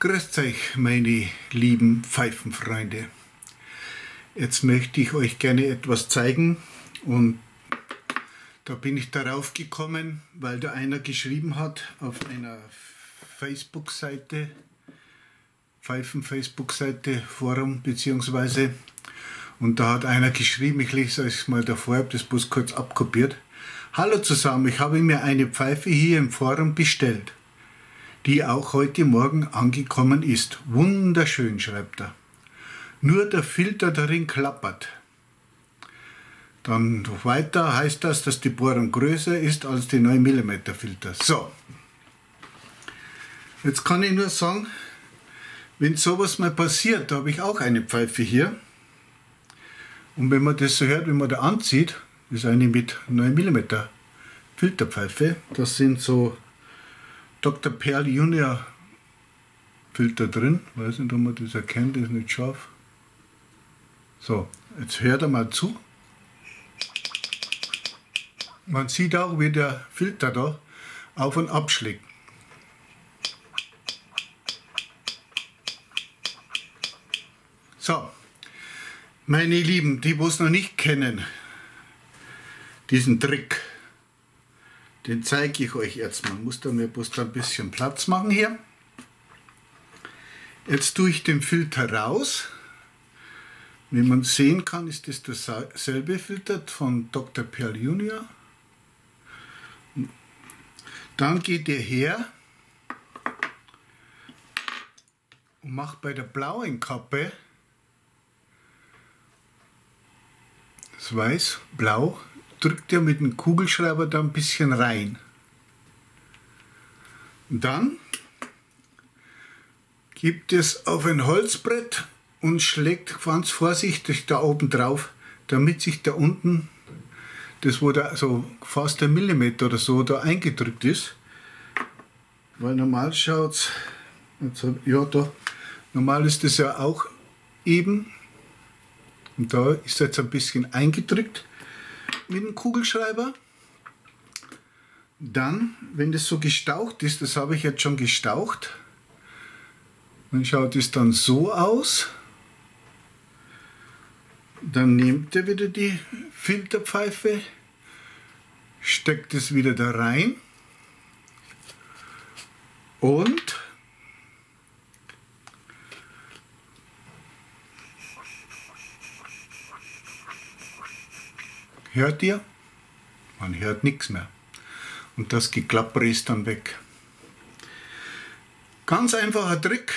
Grüßt euch, meine lieben Pfeifenfreunde. Jetzt möchte ich euch gerne etwas zeigen und da bin ich darauf gekommen, weil da einer geschrieben hat auf einer Facebook-Seite, Pfeifen-Facebook-Seite, Forum beziehungsweise, und da hat einer geschrieben, ich lese euch mal davor, habe das bloß kurz abkopiert. Hallo zusammen, ich habe mir eine Pfeife hier im Forum bestellt, die auch heute Morgen angekommen ist. Wunderschön, schreibt er. Nur der Filter darin klappert. Dann noch weiter heißt das, dass die Bohrung größer ist als die 9 mm Filter. So, jetzt kann ich nur sagen, wenn sowas mal passiert, da habe ich auch eine Pfeife hier. Und wenn man das so hört, wenn man da anzieht, ist eine mit 9 mm Filterpfeife. Das sind so Dr. Perl Junior Filter drin. Weiß nicht, ob man das erkennt, das ist nicht scharf. So, jetzt hört er mal zu. Man sieht auch, wie der Filter da auf und ab schlägt. So, meine Lieben, die es noch nicht kennen, diesen Trick, den zeige ich euch jetzt mal. Ich muss da mir bloß ein bisschen Platz machen hier. Jetzt tue ich den Filter raus. Wie man sehen kann, ist das derselbe Filter von Dr. Perl Junior. Dann geht er her und macht bei der blauen Kappe das Weiß-Blau, drückt er mit dem Kugelschreiber da ein bisschen rein. Und dann gibt es auf ein Holzbrett und schlägt ganz vorsichtig da oben drauf, damit sich da unten, das wo da so fast ein Millimeter oder so da eingedrückt ist, weil normal schaut's, ja da, normal ist das ja auch eben, und da ist jetzt ein bisschen eingedrückt mit dem Kugelschreiber. Dann, wenn das so gestaucht ist, das habe ich jetzt schon gestaucht, dann schaut es dann so aus. Dann nehmt ihr wieder die Filterpfeife, steckt es wieder da rein und hört ihr? Man hört nichts mehr. Und das Geklapper ist dann weg. Ganz einfacher Trick,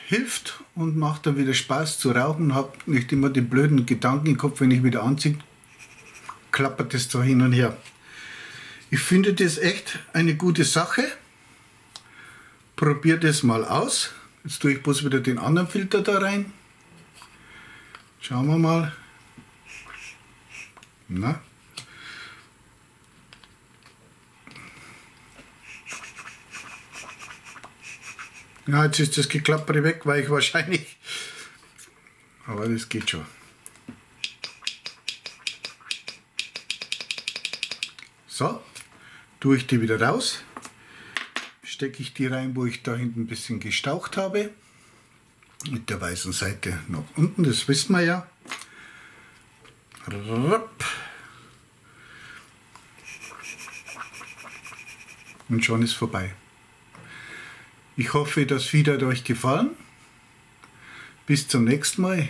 hilft und macht dann wieder Spaß zu rauchen. Habt nicht immer den blöden Gedanken im Kopf, wenn ich wieder anziehe, klappert es so hin und her. Ich finde das echt eine gute Sache. Probiert es mal aus. Jetzt tue ich bloß wieder den anderen Filter da rein. Schauen wir mal. Na? Ja, jetzt ist das Geklappere weg, weil ich wahrscheinlich... Aber das geht schon. So, tue ich die wieder raus. Stecke ich die rein, wo ich da hinten ein bisschen gestaucht habe. Mit der weißen Seite nach unten, das wissen wir ja. Und schon ist vorbei. Ich hoffe, das Video hat euch gefallen. Bis zum nächsten Mal.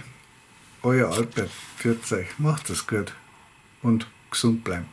Euer Albert. Pfiat euch. Macht es gut und gesund bleiben.